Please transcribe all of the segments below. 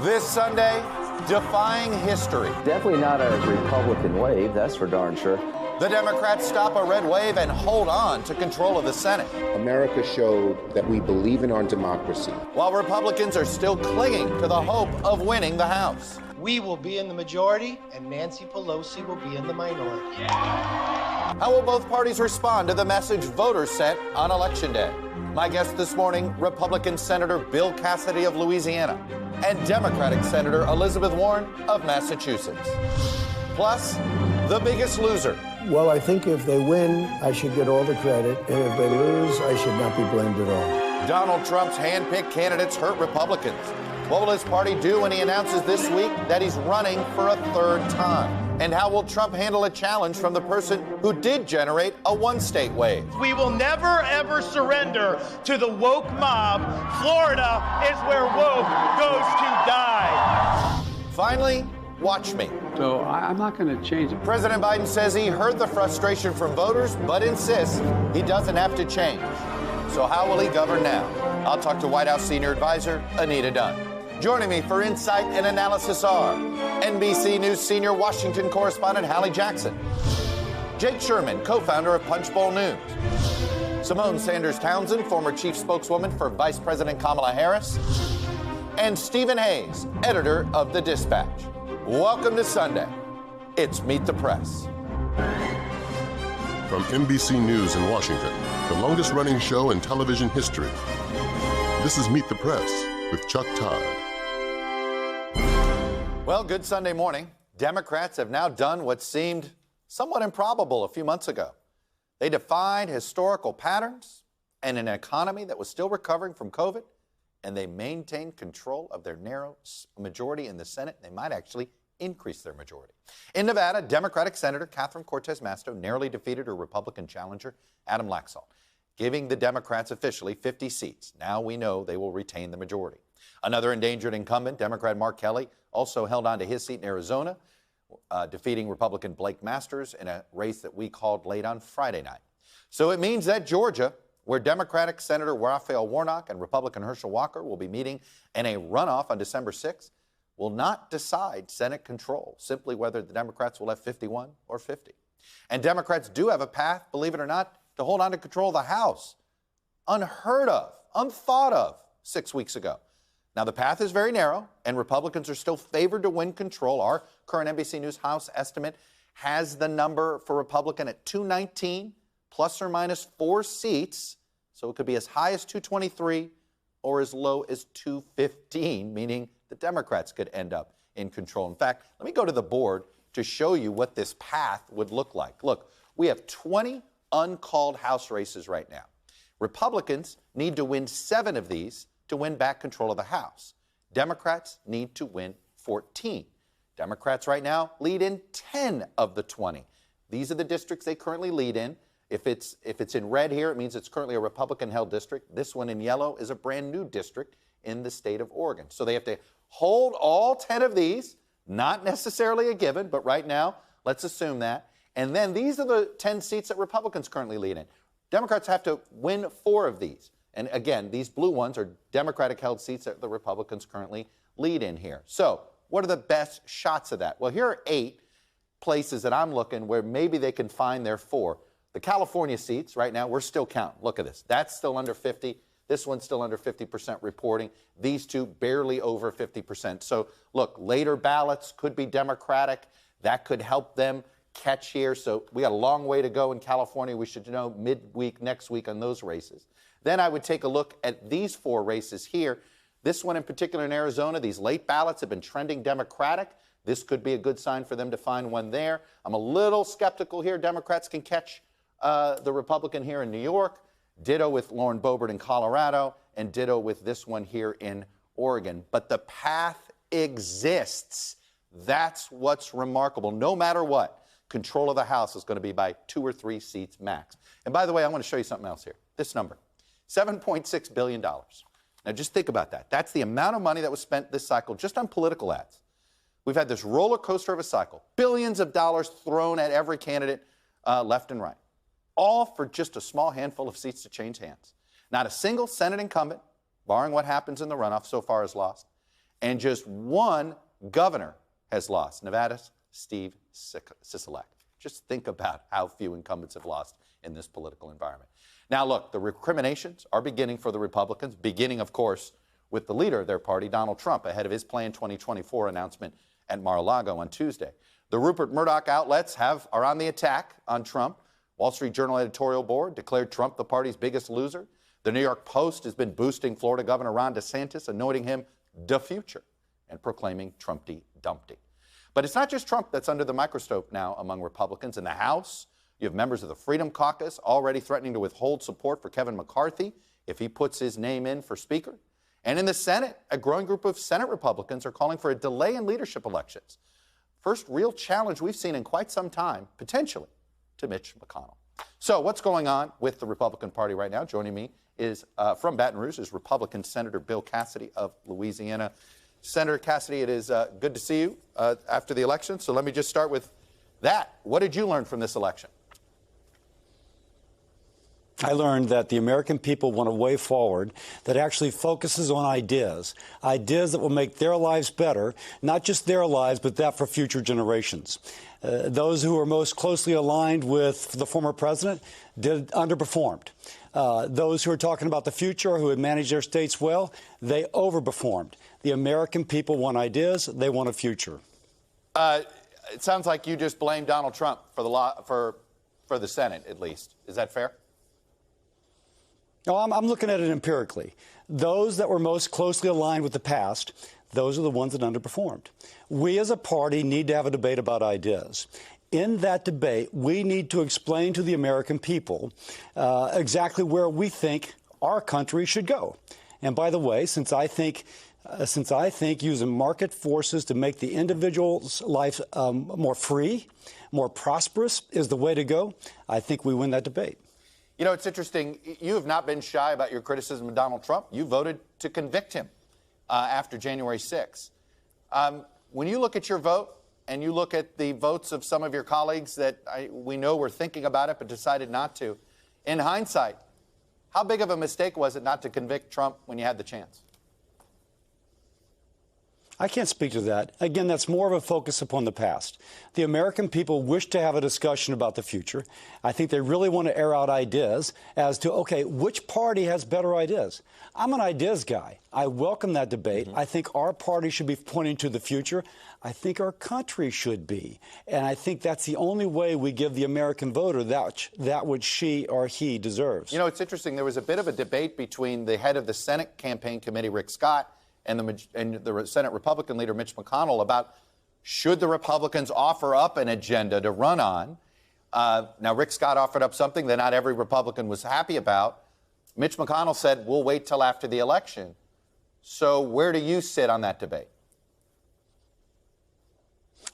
This Sunday, defying history. Definitely not a Republican wave, that's for darn sure. The Democrats stop a red wave and hold on to control of the Senate. America showed that we believe in our democracy. While Republicans are still clinging to the hope of winning the House. We will be in the majority, and Nancy Pelosi will be in the minority. Yeah. How will both parties respond to the message voters sent on Election Day? My guest this morning, Republican Senator Bill Cassidy of Louisiana and Democratic Senator Elizabeth Warren of Massachusetts. Plus, the biggest loser. Well, I think if they win, I should get all the credit, and if they lose, I should not be blamed at all. Donald Trump's hand-picked candidates hurt Republicans. What will his party do when he announces this week that he's running for a third time? And how will Trump handle a challenge from the person who did generate a one-state wave? We will never, ever surrender to the woke mob. Florida is where woke goes to die. Finally, watch me. So I'm not going to change it. President Biden says he heard the frustration from voters, but insists he doesn't have to change. So how will he govern now? I'll talk to White House senior advisor Anita Dunn. Joining me for insight and analysis are NBC News senior Washington correspondent Hallie Jackson, Jake Sherman, co-founder of Punchbowl News, Symone Sanders-Townsend, former chief spokeswoman for Vice President Kamala Harris, and Stephen Hayes, editor of The Dispatch. Welcome to Sunday. It's Meet the Press. From NBC News in Washington, the longest-running show in television history, this is Meet the Press with Chuck Todd. Well, good Sunday morning. Democrats have now done what seemed somewhat improbable a few months ago. They defied historical patterns and an economy that was still recovering from COVID, and they maintained control of their narrow majority in the Senate. They might actually increase their majority. In Nevada, Democratic Senator Catherine Cortez Masto narrowly defeated her Republican challenger, Adam Laxalt, giving the Democrats officially 50 seats. Now we know they will retain the majority. Another endangered incumbent, Democrat Mark Kelly, also held on to his seat in Arizona, defeating Republican Blake Masters in a race that we called late on Friday night. So it means that Georgia, where Democratic Senator Raphael Warnock and Republican Herschel Walker will be meeting in a runoff on December 6th, will not decide Senate control, simply whether the Democrats will have 51 or 50. And Democrats do have a path, believe it or not, to hold on to control of the House. Unheard of, unthought of 6 weeks ago. Now, the path is very narrow, and Republicans are still favored to win control. Our current NBC News House estimate has the number for Republican at 219, plus or minus 4 seats. So it could be as high as 223 or as low as 215, meaning the Democrats could end up in control. In fact, let me go to the board to show you what this path would look like. Look, we have 20 uncalled House races right now. Republicans need to win 7 of these to win back control of the House. Democrats need to win 14. Democrats right now lead in 10 of the 20. These are the districts they currently lead in. If it's in red here, it means it's currently a Republican-held district. This one in yellow is a brand new district in the state of Oregon. So they have to hold all 10 of these, not necessarily a given, but right now, let's assume that. And then these are the 10 seats that Republicans currently lead in. Democrats have to win 4 of these. And again, these blue ones are Democratic-held seats that the Republicans currently lead in here. So what are the best shots of that? Well, here are 8 places that I'm looking where maybe they can find their 4. The California seats, right now, we're still counting. Look at this. That's still under 50. This one's still under 50% reporting. These 2 barely over 50%. So, look, later ballots could be Democratic. That could help them catch here. So we got a long way to go in California. We should know midweek next week on those races. Then I would take a look at these 4 races here. This one in particular in Arizona, these late ballots have been trending Democratic. This could be a good sign for them to find one there. I'm a little skeptical here. Democrats can catch the Republican here in New York. Ditto with Lauren Boebert in Colorado, and ditto with this one here in Oregon. But the path exists. That's what's remarkable. No matter what, control of the House is going to be by 2 or 3 seats max. And by the way, I want to show you something else here. This number, $7.6 billion. Now, just think about that. That's the amount of money that was spent this cycle just on political ads. We've had this roller coaster of a cycle, billions of dollars thrown at every candidate left and right, all for just a small handful of seats to change hands. Not a single Senate incumbent, barring what happens in the runoff, so far is lost. and just one governor has lost, Nevada's Steve Sisolak. Just think about how few incumbents have lost in this political environment. Now, look, the recriminations are beginning for the Republicans, beginning, of course, with the leader of their party, Donald Trump, ahead of his planned 2024 announcement at Mar-a-Lago on Tuesday. The Rupert Murdoch outlets are on the attack on Trump. Wall Street Journal editorial board declared Trump the party's biggest loser. The New York Post has been boosting Florida Governor Ron DeSantis, anointing him the future and proclaiming Trumpty Dumpty. But it's not just Trump that's under the microscope now among Republicans. In the House, you have members of the Freedom Caucus already threatening to withhold support for Kevin McCarthy if he puts his name in for Speaker. And in the Senate, a growing group of Senate Republicans are calling for a delay in leadership elections. First real challenge we've seen in quite some time, potentially, to Mitch McConnell. So what's going on with the Republican Party right now? Joining me is from Baton Rouge is Republican Senator Bill Cassidy of Louisiana. Senator Cassidy, it is good to see you after the election. So let me just start with that. What did you learn from this election? I learned that the American people want a way forward that actually focuses on ideas that will make their lives better, not just their lives, but that for future generations. Those who are most closely aligned with the former president underperformed. Those who are talking about the future, who had managed their states well, they overperformed. The American people want ideas. They want a future. It sounds like you just blame Donald Trump for the Senate, at least. Is that fair? No, I'm looking at it empirically. Those that were most closely aligned with the past, those are the ones that underperformed. We as a party need to have a debate about ideas. In that debate, we need to explain to the American people exactly where we think our country should go. And by the way, since I think using market forces to make the individual's life more free, more prosperous is the way to go, I think we win that debate. You know, it's interesting. You have not been shy about your criticism of Donald Trump. You voted to convict him after January 6th. When you look at your vote and you look at the votes of some of your colleagues that we know were thinking about it but decided not to, in hindsight, how big of a mistake was it not to convict Trump when you had the chance? I can't speak to that. Again, that's more of a focus upon the past. The American people wish to have a discussion about the future. I think they really want to air out ideas as to, okay, which party has better ideas? I'm an ideas guy. I welcome that debate. I think our party should be pointing to the future. I think our country should be. And I think that's the only way we give the American voter that which she or he deserves. You know, it's interesting. There was a bit of a debate between the head of the Senate Campaign Committee, Rick Scott, and the Senate Republican leader, Mitch McConnell, about should the Republicans offer up an agenda to run on. Now, Rick Scott offered up something that not every Republican was happy about. Mitch McConnell said, we'll wait till after the election. So where do you sit on that debate?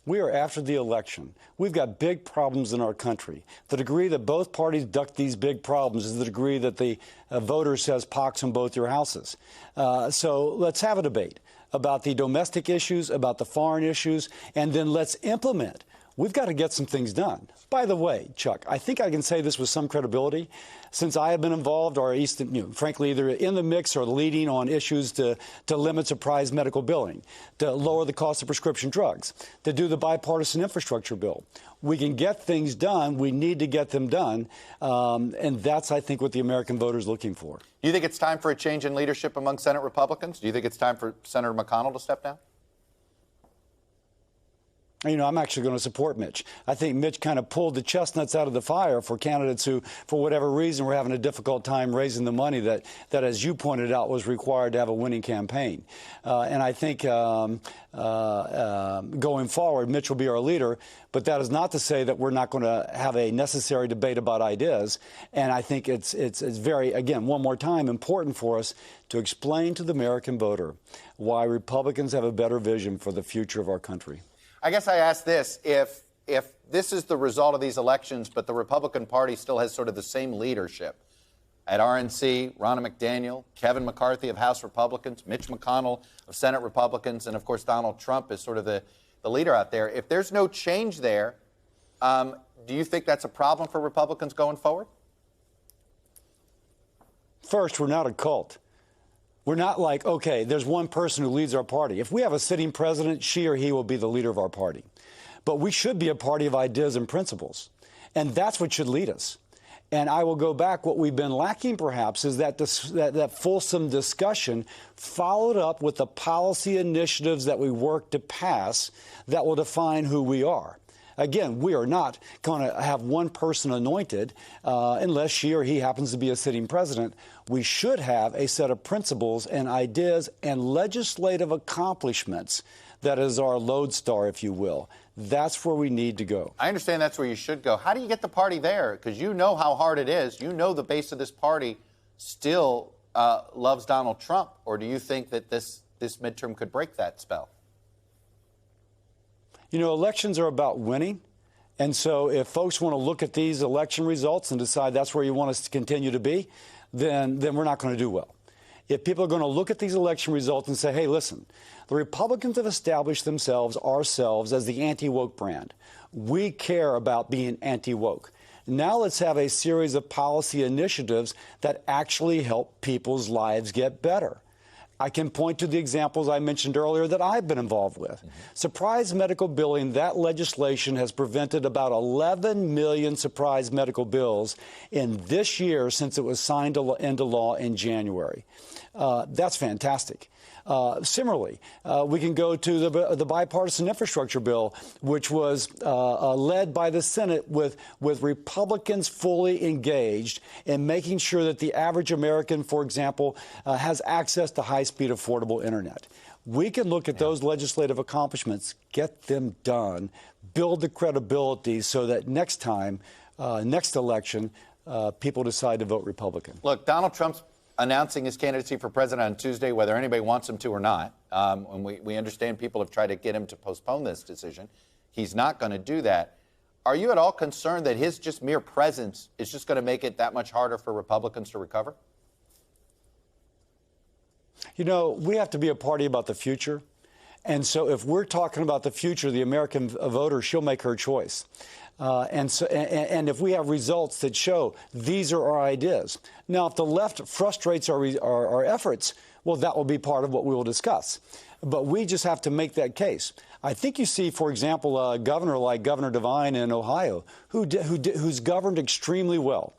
We are after the election. We've got big problems in our country. The degree that both parties duck these big problems is the degree that the voter says pox in both your houses. So let's have a debate about the domestic issues, about the foreign issues, and then let's implement. We've got to get some things done. By the way, Chuck, I think I can say this with some credibility. Since I have been involved, or frankly, either in the mix or leading on issues to limit surprise medical billing, to lower the cost of prescription drugs, to do the bipartisan infrastructure bill. We can get things done. We need to get them done. And that's, I think, what the American voter is looking for. Do you think it's time for a change in leadership among Senate Republicans? Do you think it's time for Senator McConnell to step down? You know, I'm actually going to support Mitch. I think Mitch kind of pulled the chestnuts out of the fire for candidates who, for whatever reason, were having a difficult time raising the money that as you pointed out, was required to have a winning campaign. And I think going forward, Mitch will be our leader. But that is not to say that we're not going to have a necessary debate about ideas. And I think it's very, again, one more time, important for us to explain to the American voter why Republicans have a better vision for the future of our country. I guess I ask this, if this is the result of these elections, but the Republican Party still has sort of the same leadership at RNC, Ronna McDaniel, Kevin McCarthy of House Republicans, Mitch McConnell of Senate Republicans, and of course Donald Trump is sort of the leader out there. If there's no change there, do you think that's a problem for Republicans going forward? First, we're not a cult. We're not like, okay, there's one person who leads our party. If we have a sitting president, she or he will be the leader of our party. But we should be a party of ideas and principles. And that's what should lead us. And I will go back. What we've been lacking, perhaps, is that fulsome discussion followed up with the policy initiatives that we work to pass that will define who we are. Again, we are not going to have one person anointed unless she or he happens to be a sitting president. We should have a set of principles and ideas and legislative accomplishments that is our lodestar, if you will. That's where we need to go. I understand that's where you should go. How do you get the party there? Because you know how hard it is. You know the base of this party still loves Donald Trump. Or do you think that this midterm could break that spell? You know, elections are about winning. And so if folks want to look at these election results and decide that's where you want us to continue to be, then we're not going to do well. If people are going to look at these election results and say, hey, listen, the Republicans have established ourselves as the anti-woke brand. We care about being anti-woke. Now let's have a series of policy initiatives that actually help people's lives get better. I can point to the examples I mentioned earlier that I've been involved with. Surprise medical billing, that legislation has prevented about 11 million surprise medical bills in this year since it was signed into law in January. That's fantastic. Similarly, we can go to the bipartisan infrastructure bill, which was led by the Senate with Republicans fully engaged in making sure that the average American, for example, has access to high-speed, affordable Internet. We can look at those legislative accomplishments, get them done, build the credibility so that next time, next election, people decide to vote Republican. Look, Donald Trump's announcing his candidacy for president on Tuesday, whether anybody wants him to or not. And we understand people have tried to get him to postpone this decision. He's not going to do that. Are you at all concerned that his just mere presence is just going to make it that much harder for Republicans to recover? You know, we have to be a party about the future. And so if we're talking about the future, the American voter, she'll make her choice. And if we have results that show these are our ideas. Now, if the left frustrates our efforts, well, that will be part of what we will discuss. But we just have to make that case. I think you see, for example, a governor like Governor DeWine in Ohio, who's governed extremely well,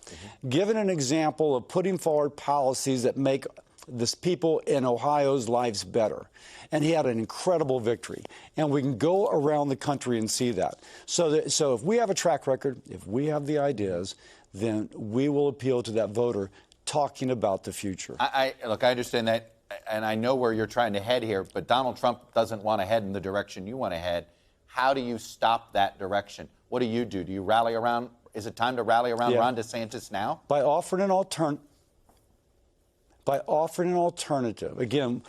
given an example of putting forward policies that make the people in Ohio's lives better. And he had an incredible victory. And we can go around the country and see that. So if we have a track record, if we have the ideas, then we will appeal to that voter talking about the future. Look, I understand that, and I know where you're trying to head here, but Donald Trump doesn't want to head in the direction you want to head. How do you stop that direction? What do? Do you rally around? Is it time to rally around Ron DeSantis now? By offering an alternative. Again,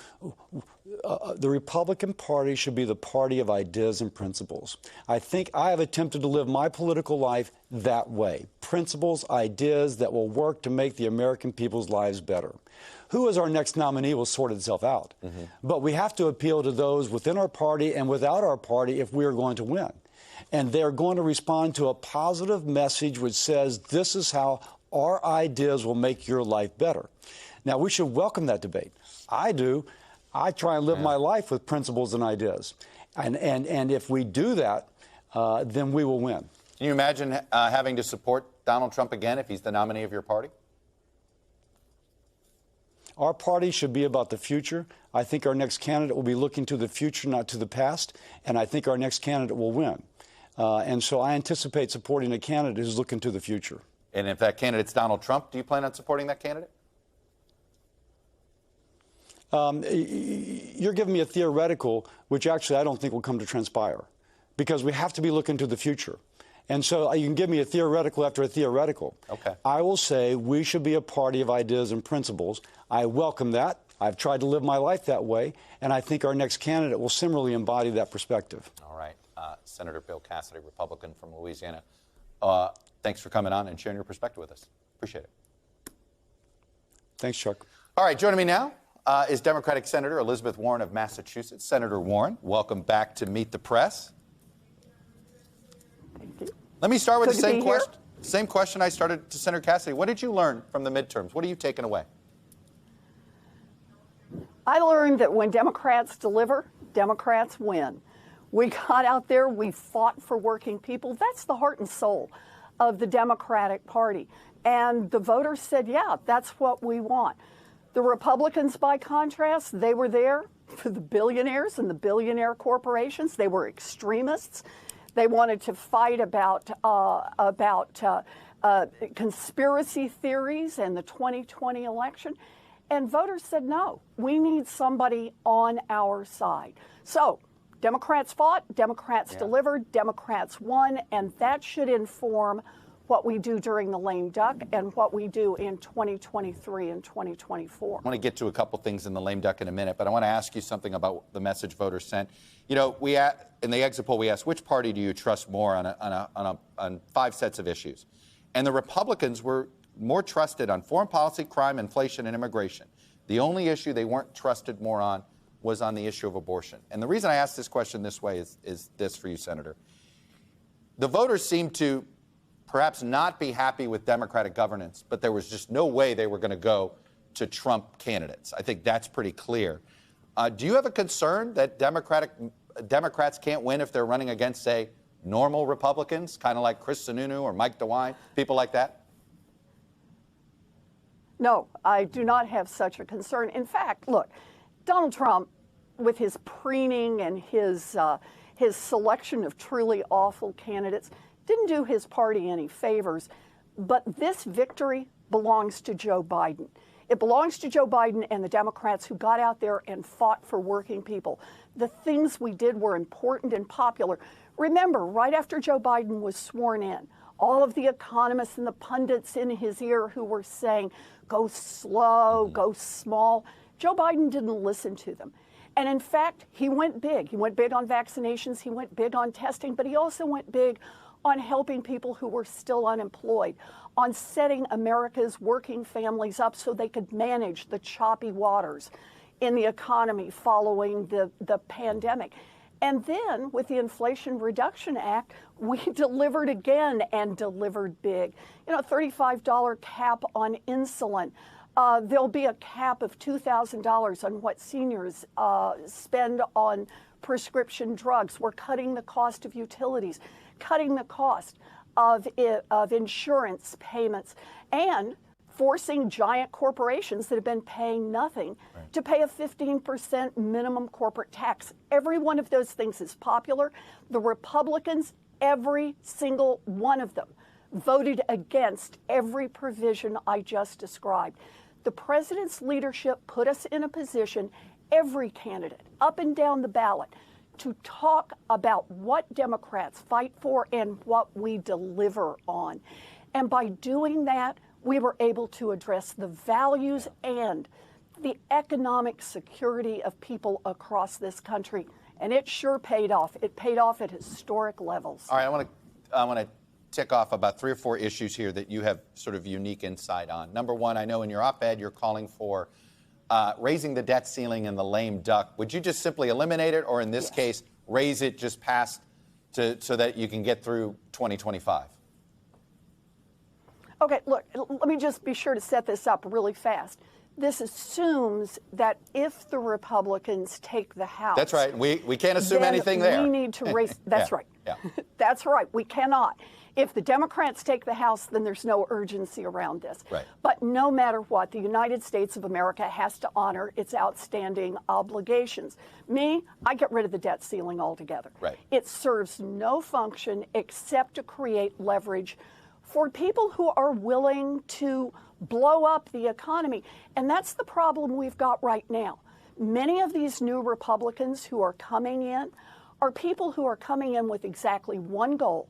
the Republican Party should be the party of ideas and principles. I think I have attempted to live my political life that way. Principles, ideas that will work to make the American people's lives better. Who is our next nominee will sort itself out. But we have to appeal to those within our party and without our party if we are going to win. And they're going to respond to a positive message which says this is how our ideas will make your life better. Now, we should welcome that debate. I do. I try and live my life with principles and ideas. And if we do that, then we will win. Can you imagine having to support Donald Trump again if he's the nominee of your party? Our party should be about the future. I think our next candidate will be looking to the future, not to the past. And I think our next candidate will win. And so I anticipate supporting a candidate who's looking to the future. And if that candidate's Donald Trump, do you plan on supporting that candidate? You're giving me a theoretical, which actually I don't think will come to transpire, because we have to be looking to the future. And so you can give me a theoretical after a theoretical. Okay. I will say we should be a party of ideas and principles. I welcome that. I've tried to live my life that way, and I think our next candidate will similarly embody that perspective. All right. Senator Bill Cassidy, Republican from Louisiana. Thanks for coming on and sharing your perspective with us. Appreciate it. Thanks, Chuck. All right, joining me now is Democratic Senator Elizabeth Warren of Massachusetts. Senator Warren, welcome back to Meet the Press. Let me start with the same question. Same question I started to Senator Cassidy. What did you learn from the midterms? What are you taking away? I learned that when Democrats deliver, Democrats win. We got out there, we fought for working people. That's the heart and soul of the Democratic Party. And the voters said, yeah, that's what we want. The Republicans, by contrast, they were there for the billionaires and the billionaire corporations. They were extremists. They wanted to fight about conspiracy theories and the 2020 election. And voters said, no, we need somebody on our side. So Democrats fought, Democrats delivered, Democrats won, and that should inform what we do during the lame duck and what we do in 2023 and 2024. I want to get to a couple things in the lame duck in a minute, but I want to ask you something about the message voters sent. You know, in the exit poll, we asked, which party do you trust more on 5 sets of issues? And the Republicans were more trusted on foreign policy, crime, inflation, and immigration. The only issue they weren't trusted more on was on the issue of abortion. And the reason I asked this question this way is this for you, Senator. The voters seem to perhaps not be happy with Democratic governance, but there was just no way they were going to go to Trump candidates. I think that's pretty clear. Do you have a concern that Democrats can't win if they're running against, say, normal Republicans, kind of like Chris Sununu or Mike DeWine, people like that? No, I do not have such a concern. In fact, look, Donald Trump, with his preening and his selection of truly awful candidates, didn't do his party any favors. But this victory belongs to Joe Biden. It belongs to Joe Biden and the Democrats who got out there and fought for working people. The things we did were important and popular. Remember, right after Joe Biden was sworn in, all of the economists and the pundits in his ear who were saying, go slow, go small, Joe Biden didn't listen to them. And in fact, he went big. He went big on vaccinations. He went big on testing, but he also went big on helping people who were still unemployed, on setting America's working families up so they could manage the choppy waters in the economy following the pandemic. And then with the Inflation Reduction Act, we delivered again and delivered big. You know, $35 cap on insulin. There'll be a cap of $2,000 on what seniors spend on prescription drugs. We're cutting the cost of utilities, cutting the cost of insurance payments, and forcing giant corporations that have been paying nothing to pay a 15% minimum corporate tax. Every one of those things is popular. The Republicans, every single one of them, voted against every provision I just described. The president's leadership put us in a position, every candidate, up and down the ballot, to talk about what Democrats fight for and what we deliver on. And by doing that, we were able to address the values and the economic security of people across this country. And it sure paid off. It paid off at historic levels. All right, I want to tick off about 3 or 4 issues here that you have sort of unique insight on. Number one, I know in your op-ed you're calling for raising the debt ceiling and the lame duck. Would you just simply eliminate it, or in this case, raise it just past so that you can get through 2025? Okay, look, let me just be sure to set this up really fast. This assumes that if the Republicans take the House... That's right. We can't assume anything there. We need to raise... That's right. Yeah. That's right. We cannot. If the Democrats take the House, then there's no urgency around this. Right. But no matter what, the United States of America has to honor its outstanding obligations. I get rid of the debt ceiling altogether. Right. It serves no function except to create leverage for people who are willing to blow up the economy. And that's the problem we've got right now. Many of these new Republicans who are coming in are people who are coming in with exactly one goal: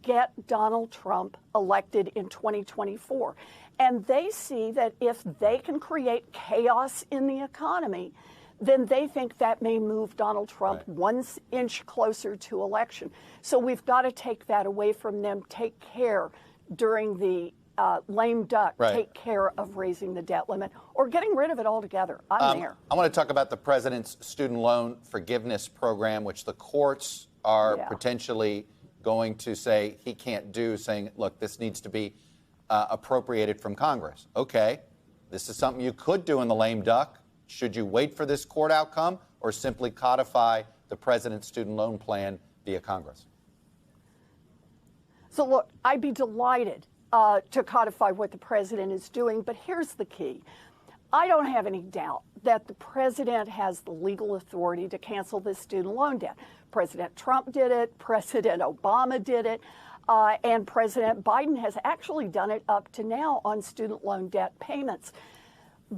get Donald Trump elected in 2024. And they see that if they can create chaos in the economy, then they think that may move Donald Trump 1 inch closer to election. So we've got to take that away from them, take care during the lame duck, take care of raising the debt limit or getting rid of it altogether. I'm there. I want to talk about the president's student loan forgiveness program, which the courts are potentially going to say he can't do, saying, look, this needs to be appropriated from Congress. Okay, this is something you could do in the lame duck. Should you wait for this court outcome or simply codify the president's student loan plan via Congress? So look, I'd be delighted to codify what the president is doing, but here's the key. I don't have any doubt that the president has the legal authority to cancel this student loan debt. President Trump did it, President Obama did it, and President Biden has actually done it up to now on student loan debt payments.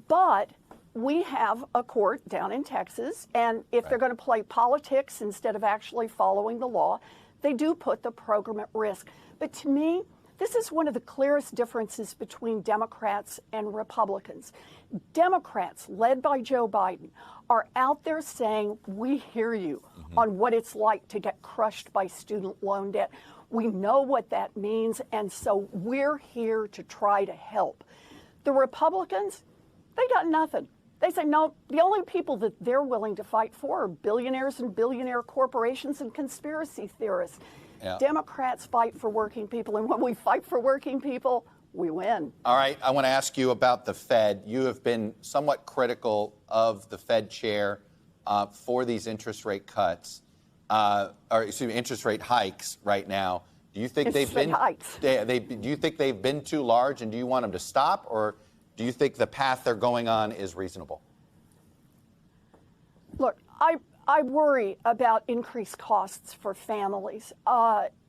But we have a court down in Texas, and if they're going to play politics instead of actually following the law, they do put the program at risk. But to me, this is one of the clearest differences between Democrats and Republicans. Democrats, led by Joe Biden, are out there saying, we hear you on what it's like to get crushed by student loan debt. We know what that means, and so we're here to try to help. The Republicans, they got nothing. They say, no, the only people that they're willing to fight for are billionaires and billionaire corporations and conspiracy theorists. Yeah. Democrats fight for working people, and when we fight for working people, we win. All right, I want to ask you about the Fed. You have been somewhat critical of the Fed chair for these interest rate cuts, interest rate hikes right now. Do you think they've been hikes? Do you think they've been too large, and do you want them to stop, or do you think the path they're going on is reasonable? Look, I worry about increased costs for families.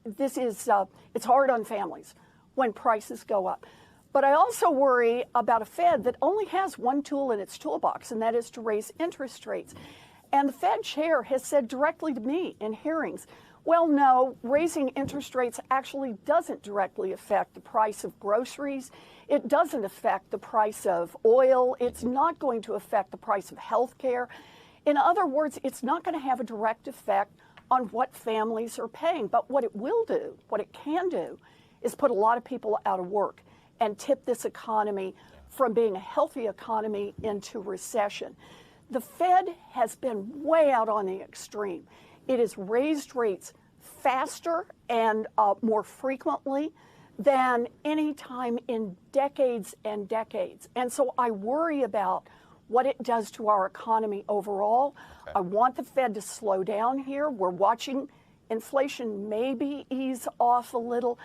It's hard on families when prices go up. But I also worry about a Fed that only has one tool in its toolbox, and that is to raise interest rates. And the Fed chair has said directly to me in hearings, well, no, raising interest rates actually doesn't directly affect the price of groceries. It doesn't affect the price of oil. It's not going to affect the price of health care. In other words, it's not going to have a direct effect on what families are paying. But what it will do, what it can do, is put a lot of people out of work and tip this economy from being a healthy economy into recession. The Fed has been way out on the extreme. It has raised rates faster and more frequently than any time in decades and decades. And so I worry about what it does to our economy overall. Okay. I want the Fed to slow down here. We're watching inflation maybe ease off a little,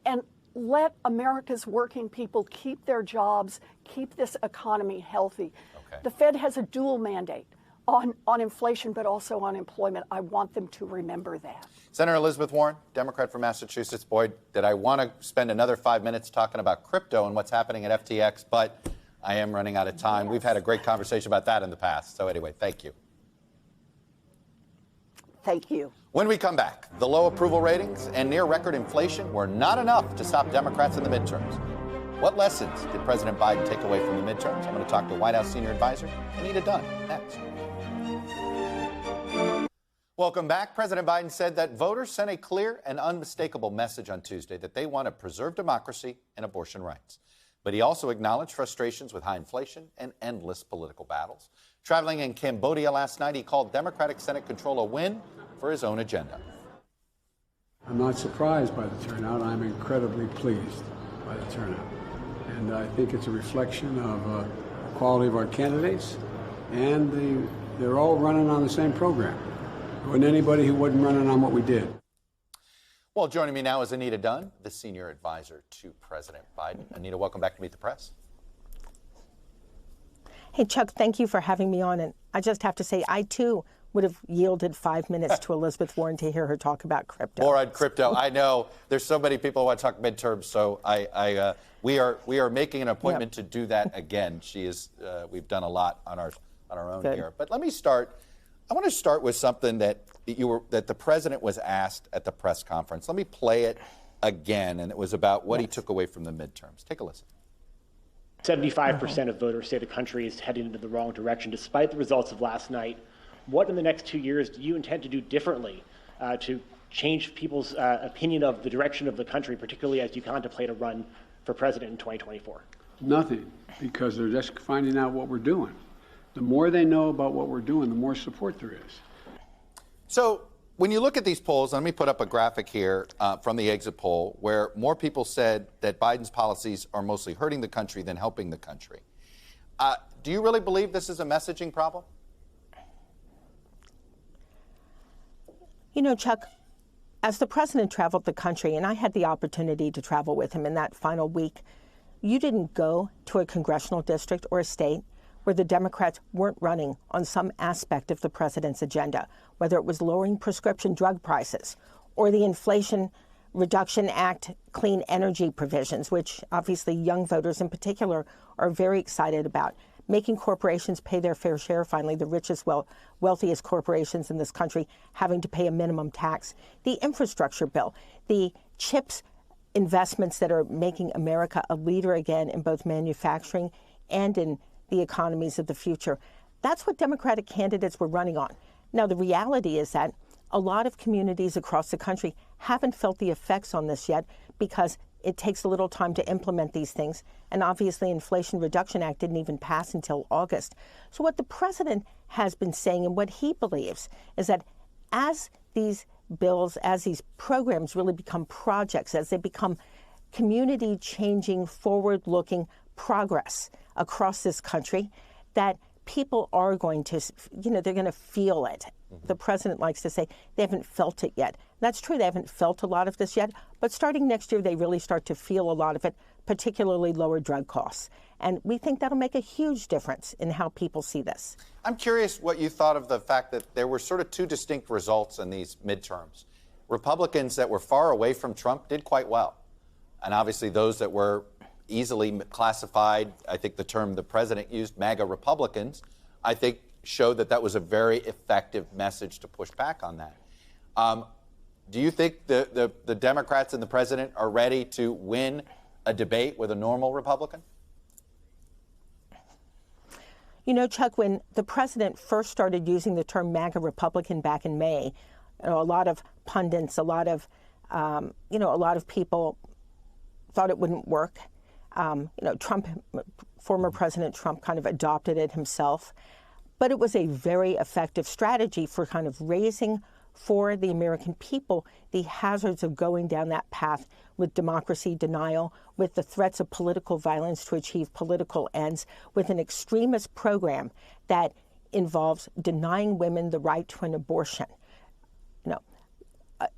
and let America's working people keep their jobs, keep this economy healthy. Okay. The Fed has a dual mandate on inflation, but also on employment. I want them to remember that. Senator Elizabeth Warren, Democrat from Massachusetts. Boy, did I want to spend another 5 minutes talking about crypto and what's happening at FTX, but I am running out of time. Yes. We've had a great conversation about that in the past. So anyway, thank you. Thank you. When we come back, the low approval ratings and near record inflation were not enough to stop Democrats in the midterms. What lessons did President Biden take away from the midterms? I'm going to talk to White House senior advisor Anita Dunn next. Welcome back. President Biden said that voters sent a clear and unmistakable message on Tuesday that they want to preserve democracy and abortion rights. But he also acknowledged frustrations with high inflation and endless political battles. Traveling in Cambodia last night, he called Democratic Senate control a win for his own agenda. I'm not surprised by the turnout. I'm incredibly pleased by the turnout. And I think it's a reflection of the quality of our candidates, and they're all running on the same program. There wasn't anybody who wasn't running on what we did. Well, joining me now is Anita Dunn, the senior advisor to President Biden. Anita, welcome back to Meet the Press. Hey, Chuck, thank you for having me on. And I just have to say, I, too, would have yielded 5 minutes to Elizabeth Warren to hear her talk about crypto. More on crypto. I know there's so many people who want to talk midterms, so we are making an appointment to do that again. We've done a lot on our own here. But let me start. I want to start with something that the president was asked at the press conference. Let me play it again, and it was about what he took away from the midterms. Take a listen. 75% of voters say the country is heading into the wrong direction, despite the results of last night. What in the next 2 years do you intend to do differently to change people's opinion of the direction of the country, particularly as you contemplate a run for president in 2024? Nothing, because they're just finding out what we're doing. The more they know about what we're doing, the more support there is. So when you look at these polls, let me put up a graphic here from the exit poll where more people said that Biden's policies are mostly hurting the country than helping the country. Do you really believe this is a messaging problem? You know, Chuck, as the president traveled the country, and I had the opportunity to travel with him in that final week, you didn't go to a congressional district or a state where the Democrats weren't running on some aspect of the president's agenda, whether it was lowering prescription drug prices or the Inflation Reduction Act clean energy provisions, which obviously young voters in particular are very excited about, making corporations pay their fair share, finally, the richest, wealthiest corporations in this country having to pay a minimum tax, the infrastructure bill, the CHIPS investments that are making America a leader again in both manufacturing and in the economies of the future. That's what Democratic candidates were running on. Now, the reality is that a lot of communities across the country haven't felt the effects on this yet because it takes a little time to implement these things. And obviously, Inflation Reduction Act didn't even pass until August. So what the president has been saying and what he believes is that as these bills, as these programs really become projects, as they become community-changing, forward-looking progress across this country, that people are going to, they're going to feel it. The president likes to say they haven't felt it yet. That's true, they haven't felt a lot of this yet, but starting next year, they really start to feel a lot of it, particularly lower drug costs. And we think that'll make a huge difference in how people see this. I'm curious what you thought of the fact that there were sort of two distinct results in these midterms. Republicans that were far away from Trump did quite well. And obviously those that were easily classified, I think the term the president used, MAGA Republicans, I think showed that that was a very effective message to push back on that. Do you think the Democrats and the president are ready to win a debate with a normal Republican? You know, Chuck, when the president first started using the term MAGA Republican back in May, a lot of pundits, a lot of people thought it wouldn't work. Trump, former President Trump, kind of adopted it himself. But it was a very effective strategy for kind of raising for the American people the hazards of going down that path with democracy denial, with the threats of political violence to achieve political ends, with an extremist program that involves denying women the right to an abortion.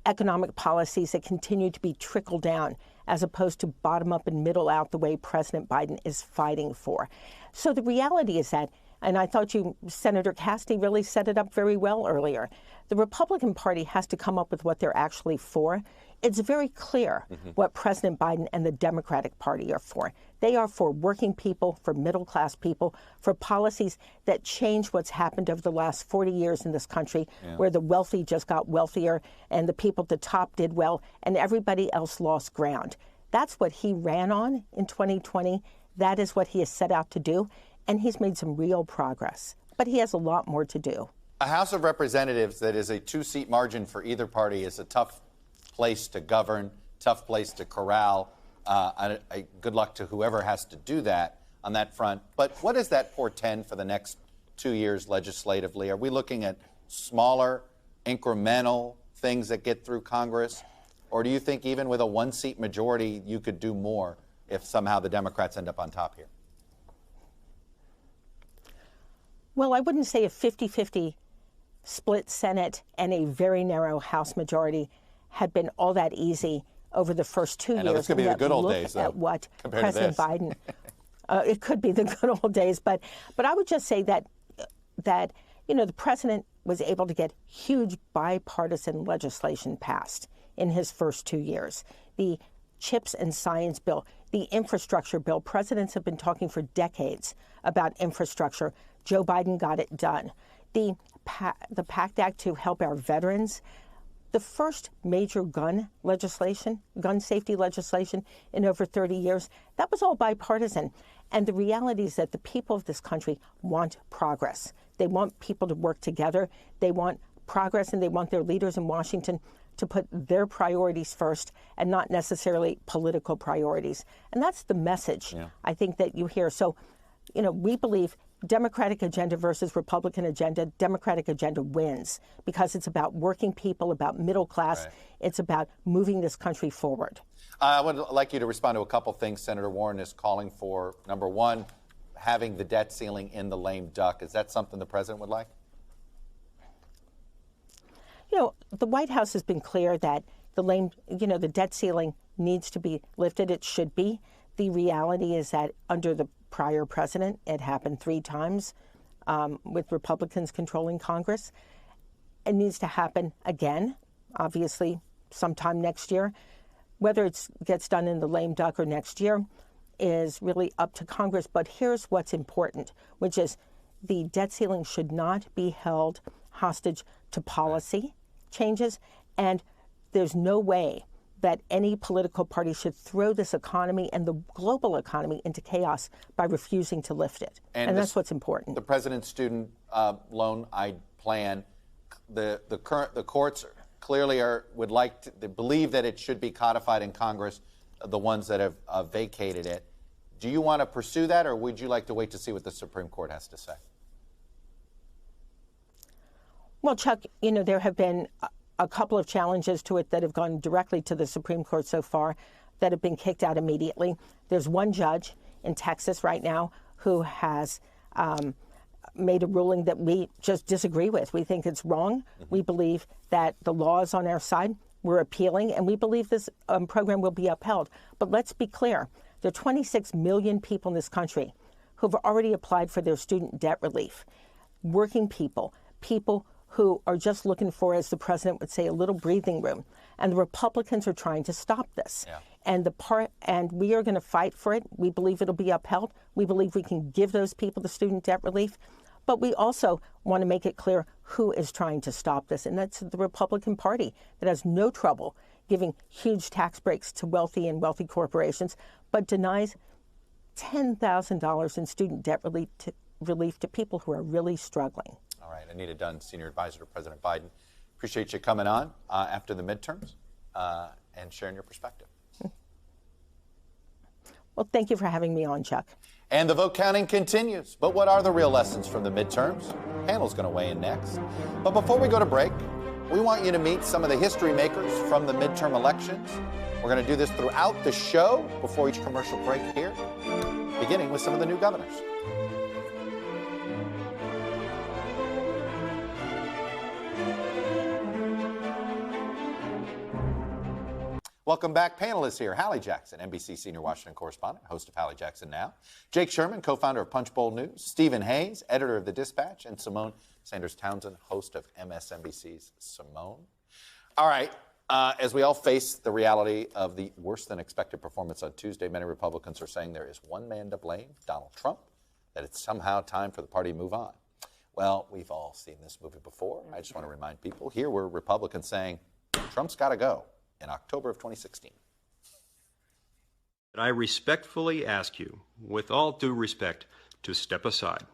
Economic policies that continue to be trickled down as opposed to bottom up and middle out the way President Biden is fighting for. So the reality is that, and I thought Senator Cassidy really set it up very well earlier, the Republican Party has to come up with what they're actually for. It's very clear what President Biden and the Democratic Party are for. They are for working people, for middle-class people, for policies that change what's happened over the last 40 years in this country, where the wealthy just got wealthier and the people at the top did well and everybody else lost ground. That's what he ran on in 2020. That is what he has set out to do, and he's made some real progress. But he has a lot more to do. A House of Representatives that is a two-seat margin for either party is a tough place to govern, tough place to corral. Good luck to whoever has to do that on that front. But what does that portend for the next 2 years legislatively? Are we looking at smaller, incremental things that get through Congress? Or do you think even with a one-seat majority, you could do more if somehow the Democrats end up on top here? Well, I wouldn't say a 50-50 split Senate and a very narrow House majority had been all that easy over the first 2 years. I know this could be the good old days, though, at what President Biden, it could be the good old days, but I would just say that the president was able to get huge bipartisan legislation passed in his first 2 years. The CHIPS and Science bill, the infrastructure bill. Presidents have been talking for decades about infrastructure. Joe Biden got it done. The PACT Act to help our veterans. The first major gun safety legislation in over 30 years, that was all bipartisan. And the reality is that the people of this country want progress. They want people to work together. They want progress, and they want their leaders in Washington to put their priorities first and not necessarily political priorities. And that's the message, I think, that you hear. So, we believe Democratic agenda versus Republican agenda, Democratic agenda wins because it's about working people, about middle class. Right. It's about moving this country forward. I would like you to respond to a couple things Senator Warren is calling for. Number one, having the debt ceiling in the lame duck. Is that something the president would like? You know, the White House has been clear that the debt ceiling needs to be lifted. It should be. The reality is that under the prior president, it happened 3 times with Republicans controlling Congress. It needs to happen again, obviously, sometime next year. Whether it gets done in the lame duck or next year is really up to Congress. But here's what's important, which is the debt ceiling should not be held hostage to policy changes. And there's no way that any political party should throw this economy and the global economy into chaos by refusing to lift it. And that's what's important. The president's student loan plan, the courts clearly would like to believe that it should be codified in Congress, the ones that have vacated it. Do you want to pursue that, or would you like to wait to see what the Supreme Court has to say? Well, Chuck, there have been a couple of challenges to it that have gone directly to the Supreme Court so far that have been kicked out immediately. There's one judge in Texas right now who has made a ruling that we just disagree with. We think it's wrong. We believe that the law is on our side. We're appealing, and we believe this program will be upheld. But let's be clear. There are 26 million people in this country who have already applied for their student debt relief. Working people, people who are just looking for, as the president would say, a little breathing room. And the Republicans are trying to stop this. Yeah. And we are going to fight for it. We believe it'll be upheld. We believe we can give those people the student debt relief. But we also want to make it clear who is trying to stop this. And that's the Republican Party that has no trouble giving huge tax breaks to wealthy corporations, but denies $10,000 in student debt relief to people who are really struggling. All right, Anita Dunn, Senior Advisor to President Biden. Appreciate you coming on after the midterms and sharing your perspective. Well, thank you for having me on, Chuck. And the vote counting continues. But what are the real lessons from the midterms? The panel's going to weigh in next. But before we go to break, we want you to meet some of the history makers from the midterm elections. We're going to do this throughout the show before each commercial break here, beginning with some of the new governors. Welcome back. Panelists here. Hallie Jackson, NBC Senior Washington Correspondent, host of Hallie Jackson Now. Jake Sherman, co-founder of Punchbowl News. Stephen Hayes, editor of The Dispatch. And Symone, Sanders-Townsend, host of MSNBC's Symone. All right. As we all face the reality of the worse-than-expected performance on Tuesday, many Republicans are saying there is one man to blame, Donald Trump, that it's somehow time for the party to move on. Well, we've all seen this movie before. I just want to remind people, here were Republicans saying, Trump's got to go. In October of 2016. I respectfully ask you, with all due respect, to step aside.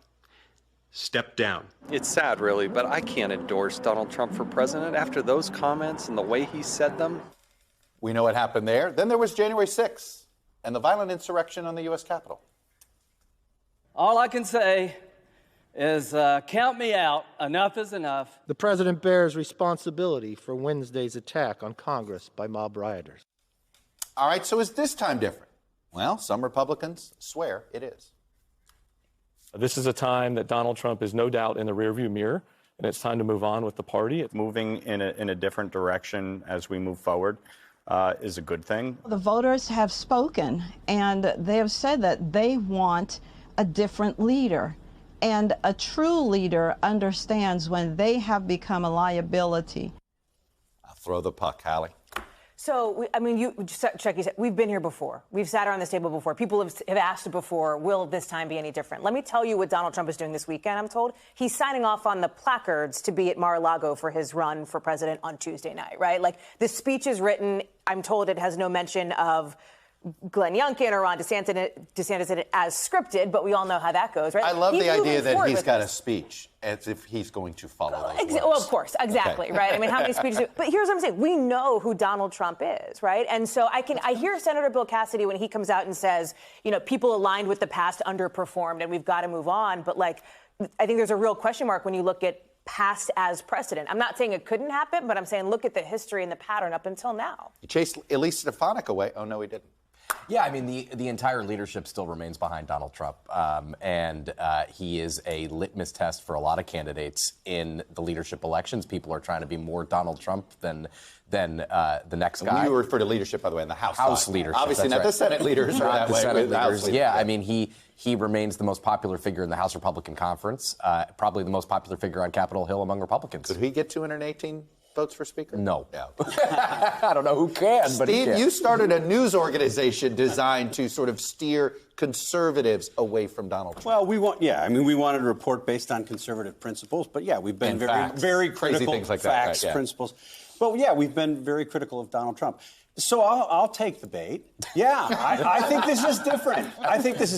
Step down. It's sad, really, but I can't endorse Donald Trump for president after those comments and the way he said them. We know what happened there. Then there was January 6th and the violent insurrection on the U.S. Capitol. All I can say is count me out. Enough is enough. The president bears responsibility for Wednesday's attack on Congress by mob rioters. All right, so is this time different? Well, some Republicans swear it is. This is a time that Donald Trump is no doubt in the rearview mirror, and it's time to move on with the party. Moving in a different direction as we move forward is a good thing. The voters have spoken, and they have said that they want a different leader. And a true leader understands when they have become a liability. I'll throw the puck, Hallie. So, Chuck, you said, we've been here before. We've sat around this table before. People have asked before, will this time be any different? Let me tell you what Donald Trump is doing this weekend, I'm told. He's signing off on the placards to be at Mar-a-Lago for his run for president on Tuesday night, right? Like, the speech is written, I'm told it has no mention of Glenn Youngkin or Ron DeSantis in it as scripted, but we all know how that goes, right? I love the idea that he's got a speach as if he's going to follow those words. Well, of course, exactly, okay. Right? I mean, how many speeches? But here's what I'm saying. We know who Donald Trump is, right? And so I hear Senator Bill Cassidy when he comes out and says, people aligned with the past underperformed and we've got to move on. But I think there's a real question mark when you look at past as precedent. I'm not saying it couldn't happen, but I'm saying look at the history and the pattern up until now. He chased Elise Stefanik away. Oh, no, he didn't. Yeah, I mean, the entire leadership still remains behind Donald Trump. And he is a litmus test for a lot of candidates in the leadership elections. People are trying to be more Donald Trump than the next guy. You refer to leadership, by the way, in the House leadership. Obviously, not the Senate leaders. Not the Senate leaders. Yeah, I mean, he remains the most popular figure in the House Republican Conference, probably the most popular figure on Capitol Hill among Republicans. Could he get 218 votes for Speaker? No. I don't know who can, but he Steve, can. you started a news organization designed to sort of steer conservatives away from Donald Trump. Well, we wanted to report based on conservative principles, but yeah, we've been very critical. Crazy things like facts, that, right, principles. But yeah, we've been very critical of Donald Trump. So I'll take the bait. Yeah, I think this is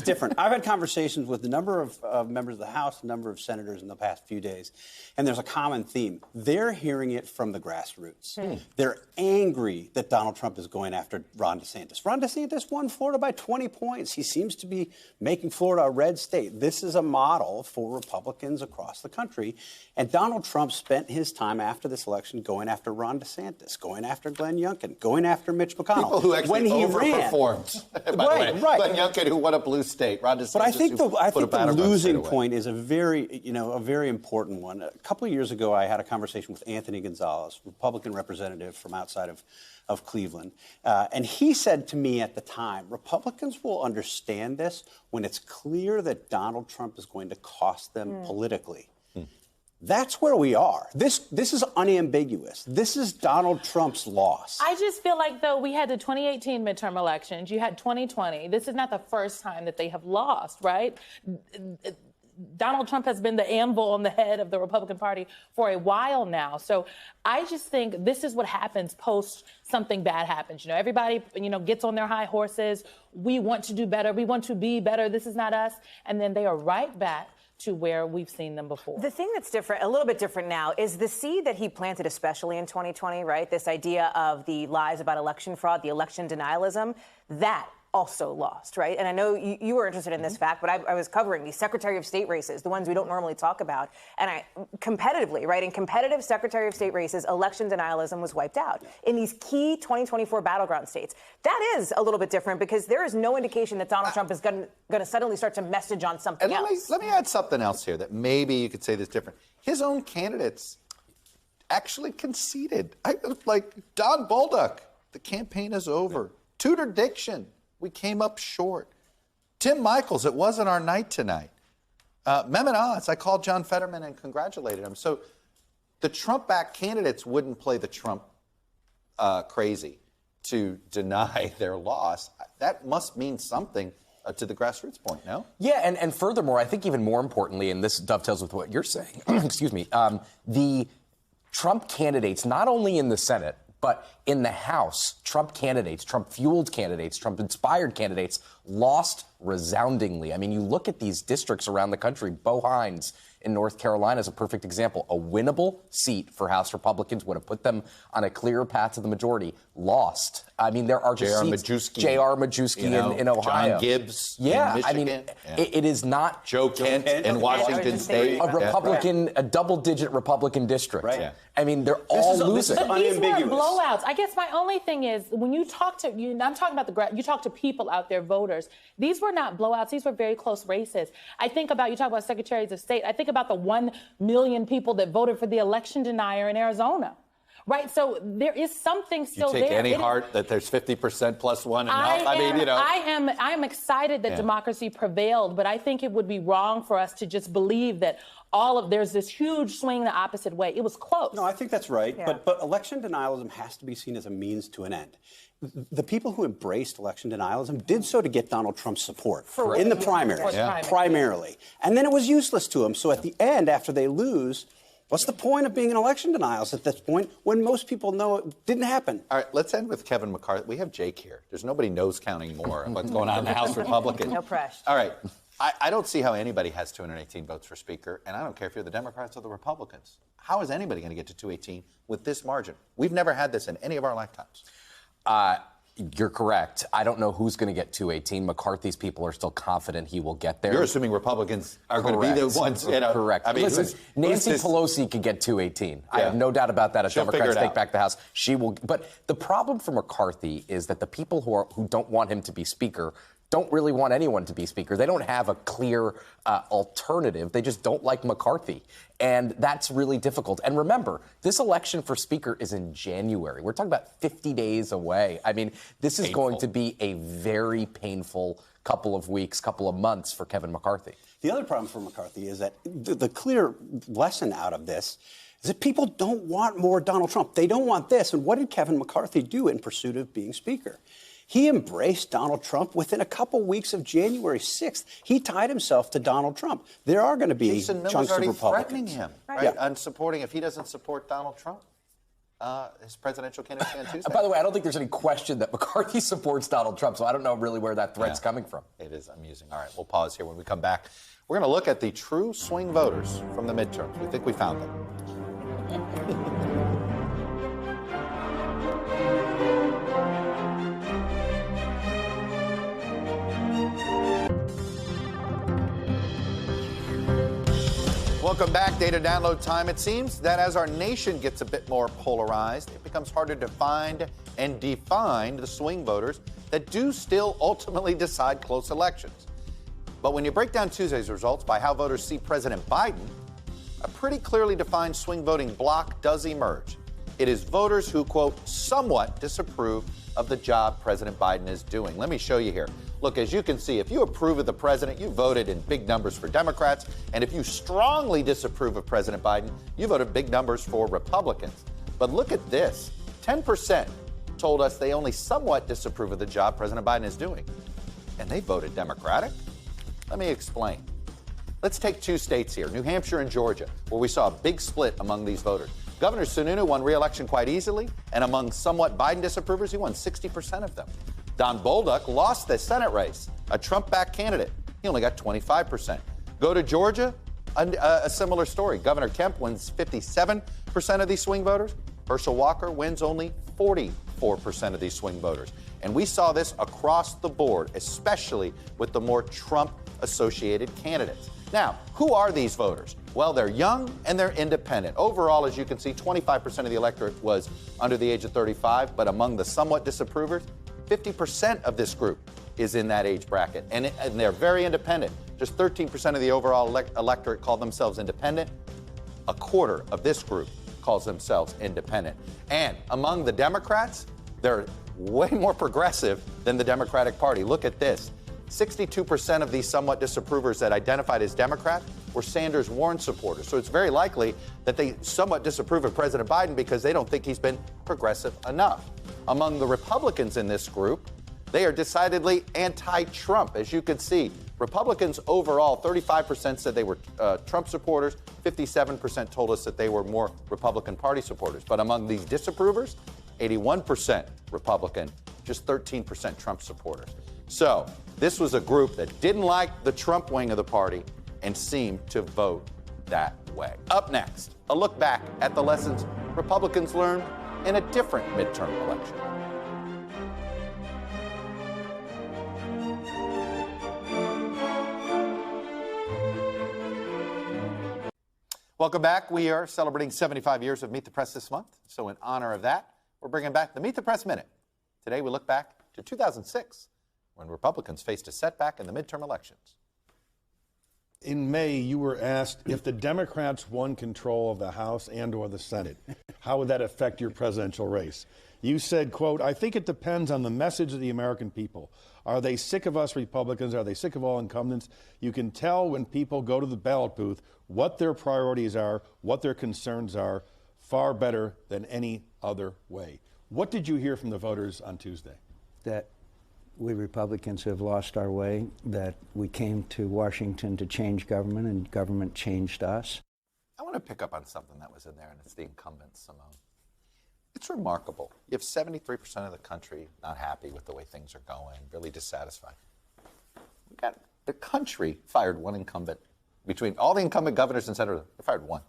different. I've had conversations with a number of members of the House, a number of senators in the past few days, and there's a common theme. They're hearing it from the grassroots. They're angry that Donald Trump is going after Ron DeSantis. Ron DeSantis won Florida by 20 points. He seems to be making Florida a red state. This is a model for Republicans across the country. And Donald Trump spent his time after this election going after Ron DeSantis, going after Glenn Youngkin, going after Mitch McConnell. People who actually overperformed. By the way. Glenn Youngkin, who won a blue state. Ron DeSantis, but I think the losing point point is a very important one. A couple of years ago, I had a conversation with Anthony Gonzalez, Republican representative from outside of Cleveland. And he said to me at the time, Republicans will understand this when it's clear that Donald Trump is going to cost them politically. That's where we are. This is unambiguous. This is Donald Trump's loss. I just feel like, though, we had the 2018 midterm elections. You had 2020. This is not the first time that they have lost, right? Donald Trump has been the anvil on the head of the Republican Party for a while now. So I just think this is what happens post something bad happens. Everybody, gets on their high horses. We want to do better. We want to be better. This is not us. And then they are right back to where we've seen them before. The thing that's different, a little bit different now, is the seed that he planted, especially in 2020, right? This idea of the lies about election fraud, the election denialism, that also lost, right? And I know you were interested in this fact, but I was covering these Secretary of State races, the ones we don't normally talk about. And competitively, right, in competitive Secretary of State races, election denialism was wiped out. In these key 2024 battleground states, that is a little bit different because there is no indication that Donald Trump is going to suddenly start to message on something else. Let me add something else here that maybe you could say this different. His own candidates actually conceded. Like Don Bolduc, the campaign is over. Tudor Dixon, we came up short. Tim Michaels, it wasn't our night tonight. Mehmet Oz, I called John Fetterman and congratulated him. So the Trump-backed candidates wouldn't play the Trump crazy to deny their loss. That must mean something to the grassroots point, no? Yeah, and furthermore, I think even more importantly, and this dovetails with what you're saying, excuse me, the Trump candidates, not only in the Senate, but in the House, Trump candidates, Trump-fueled candidates, Trump-inspired candidates lost resoundingly. I mean, you look at these districts around the country. Bo Hines in North Carolina is a perfect example. A winnable seat for House Republicans would have put them on a clearer path to the majority. Lost. I mean, there are just J.R. Majewski in Ohio. John Gibbs in I Michigan. mean, it is not Joe Kent in Washington State. A Republican, a double-digit Republican district. Right. Yeah. I mean, they're all losing. But these weren't blowouts. I guess my only thing is when you talk to I'm talking about you talk to people out there, voters. These were not blowouts. These were very close races. I think about you talk about secretaries of state. I think about the 1 million people that voted for the election denier in Arizona. Right, so there is something still there. You take any heart that there's 50% plus one enough. I am excited that democracy prevailed, but I think it would be wrong for us to just believe that there's this huge swing the opposite way. It was close. No, I think that's right. Yeah. But election denialism has to be seen as a means to an end. The people who embraced election denialism did so to get Donald Trump's support in the primaries, primarily. And then it was useless to them. So at the end, after they lose, what's the point of being an election denialist at this point when most people know it didn't happen? All right, let's end with Kevin McCarthy. We have Jake here. There's nobody nose counting more what's going on in the House Republicans. No pressure. All right. I don't see how anybody has 218 votes for Speaker, and I don't care if you're the Democrats or the Republicans. How is anybody going to get to 218 with this margin? We've never had this in any of our lifetimes. You're correct. I don't know who's going to get 218. McCarthy's people are still confident he will get there. You're assuming Republicans are going to be the ones. Correct. I mean, listen, Nancy Pelosi could get 218. I have no doubt about that. If Democrats take back the House, she will. But the problem for McCarthy is that the people who don't want him to be Speaker don't really want anyone to be Speaker. They don't have a clear alternative. They just don't like McCarthy. And that's really difficult. And remember, this election for Speaker is in January. We're talking about 50 days away. I mean, this is going to be a very painful couple of weeks, couple of months for Kevin McCarthy. The other problem for McCarthy is that the clear lesson out of this is that people don't want more Donald Trump. They don't want this. And what did Kevin McCarthy do in pursuit of being Speaker? He embraced Donald Trump within a couple weeks of January 6th. He tied himself to Donald Trump. There are going to be chunks of Republicans threatening him, right? On supporting, if he doesn't support Donald Trump, his presidential candidacy on Tuesday. By the way, I don't think there's any question that McCarthy supports Donald Trump, so I don't know really where that threat's coming from. It is amusing. All right, we'll pause here. When we come back, we're going to look at the true swing voters from the midterms. We think we found them. Welcome back. Data download time. It seems that as our nation gets a bit more polarized, it becomes harder to find and define the swing voters that do still ultimately decide close elections. But when you break down Tuesday's results by how voters see President Biden, a pretty clearly defined swing voting bloc does emerge. It is voters who, quote, somewhat disapprove of the job President Biden is doing. Let me show you here. Look, as you can see, if you approve of the president, you voted in big numbers for Democrats. And if you strongly disapprove of President Biden, you voted big numbers for Republicans. But look at this. 10% told us they only somewhat disapprove of the job President Biden is doing. And they voted Democratic? Let me explain. Let's take two states here, New Hampshire and Georgia, where we saw a big split among these voters. Governor Sununu won re-election quite easily, and among somewhat Biden disapprovers, he won 60% of them. Don Bolduc lost the Senate race, a Trump-backed candidate. He only got 25%. Go to Georgia, a similar story. Governor Kemp wins 57% of these swing voters. Herschel Walker wins only 44% of these swing voters. And we saw this across the board, especially with the more Trump-associated candidates. Now, who are these voters? Well, they're young and they're independent. Overall, as you can see, 25% of the electorate was under the age of 35, but among the somewhat disapprovers, 50% of this group is in that age bracket, and they're very independent. Just 13% of the overall electorate call themselves independent. A quarter of this group calls themselves independent. And among the Democrats, they're way more progressive than the Democratic Party. Look at this. 62% of these somewhat disapprovers that identified as Democrat were Sanders-Warren supporters. So it's very likely that they somewhat disapprove of President Biden because they don't think he's been progressive enough. Among the Republicans in this group, they are decidedly anti-Trump. As you can see, Republicans overall, 35% said they were Trump supporters, 57% told us that they were more Republican Party supporters. But among these disapprovers, 81% Republican, just 13% Trump supporters. So this was a group that didn't like the Trump wing of the party and seemed to vote that way. Up next, a look back at the lessons Republicans learned in a different midterm election. Welcome back. We are celebrating 75 years of Meet the Press this month. So in honor of that, we're bringing back the Meet the Press Minute. Today we look back to 2006, when Republicans faced a setback in the midterm elections. In May, you were asked if the Democrats won control of the House and or the Senate, how would that affect your presidential race? You said, quote, I think it depends on the message of the American people. Are they sick of us Republicans? Are they sick of all incumbents? You can tell when people go to the ballot booth what their priorities are, what their concerns are, far better than any other way. What did you hear from the voters on Tuesday? That we Republicans have lost our way, that we came to Washington to change government and government changed us. I want to pick up on something that was in there, and it's the incumbent, Symone. It's remarkable. You have 73% of the country not happy with the way things are going, really dissatisfied. We got the country fired one incumbent. Between all the incumbent governors and senators, they fired one,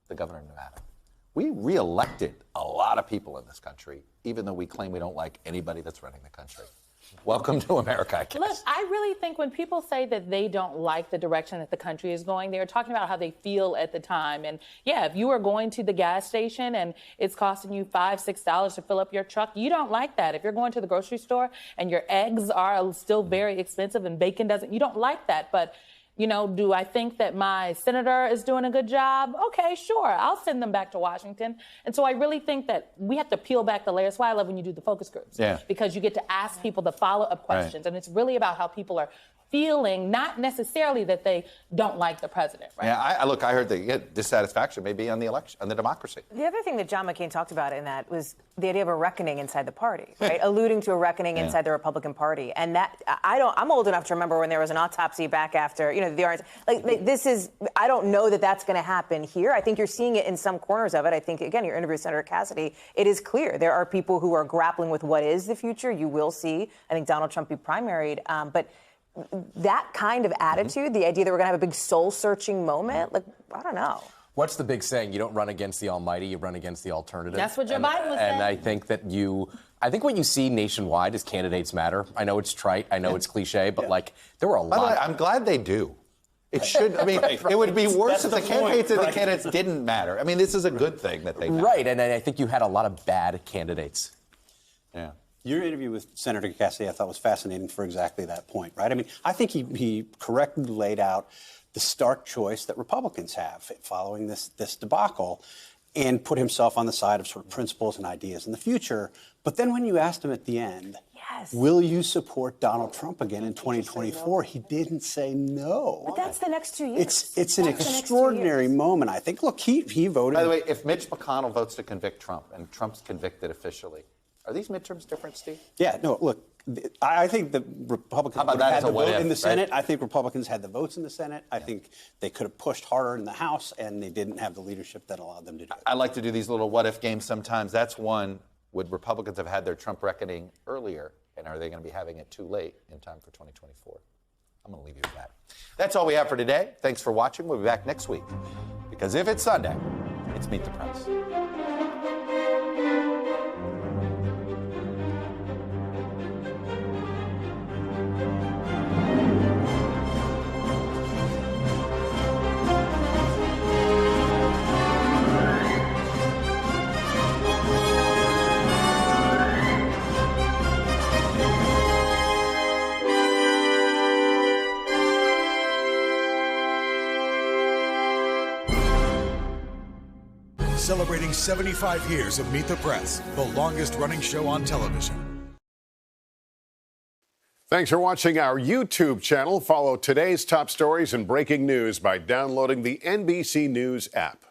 the governor of Nevada. We reelected a lot of people in this country, even though we claim we don't like anybody that's running the country. Welcome to America, I guess. Look, I really think when people say that they don't like the direction that the country is going, they're talking about how they feel at the time. And yeah, if you are going to the gas station and it's costing you $5, $6 to fill up your truck, you don't like that. If you're going to the grocery store and your eggs are still very expensive and bacon doesn't, you don't like that. But you know, do I think that my senator is doing a good job? Okay, sure. I'll send them back to Washington. And so I really think that we have to peel back the layers. That's why I love when you do the focus groups. Yeah. Because you get to ask people the follow-up questions. Right. And it's really about how people are feeling, not necessarily that they don't like the president, right? Yeah, I heard the dissatisfaction maybe on the election, on the democracy. The other thing that John McCain talked about in that was the idea of a reckoning inside the party, right? Alluding to a reckoning inside the Republican Party. And that, I'm old enough to remember when there was an autopsy back after, the orange, I don't know that that's going to happen here. I think you're seeing it in some corners of it. I think, again, your interview with Senator Cassidy, it is clear. There are people who are grappling with what is the future. You will see, I think, Donald Trump be primaried. But that kind of attitude, the idea that we're going to have a big soul-searching moment, I don't know. What's the big saying? You don't run against the almighty, you run against the alternative. That's what Joe Biden was saying. And I think that I think what you see nationwide is candidates matter. I know it's trite, I know it's cliche, but there were a lot. By the way, I'm glad they do. It should, it would be worse if the candidates and the candidates didn't matter. I mean, this is a good thing that they matter. Right, and I think you had a lot of bad candidates. Yeah. Your interview with Senator Cassidy, I thought, was fascinating for exactly that point, right? I mean, I think he correctly laid out the stark choice that Republicans have following this debacle and put himself on the side of sort of principles and ideas in the future. But then when you asked him at the end, will you support Donald Trump again in 2024? He didn't say no. But that's the next 2 years. It's an extraordinary moment, I think. Look, he voted. By the way, if Mitch McConnell votes to convict Trump and Trump's convicted officially, are these midterms different, Steve? Yeah, no, look, I think the Republicans had the vote in the Senate. Right? I think Republicans had the votes in the Senate. I think they could have pushed harder in the House, and they didn't have the leadership that allowed them to do it. I like to do these little what-if games sometimes. That's one. Would Republicans have had their Trump reckoning earlier, and are they going to be having it too late in time for 2024? I'm going to leave you with that. That's all we have for today. Thanks for watching. We'll be back next week, because if it's Sunday, it's Meet the Press. Celebrating 75 years of Meet the Press, the longest-running show on television. Thanks for watching our YouTube channel. Follow today's top stories and breaking news by downloading the NBC News app.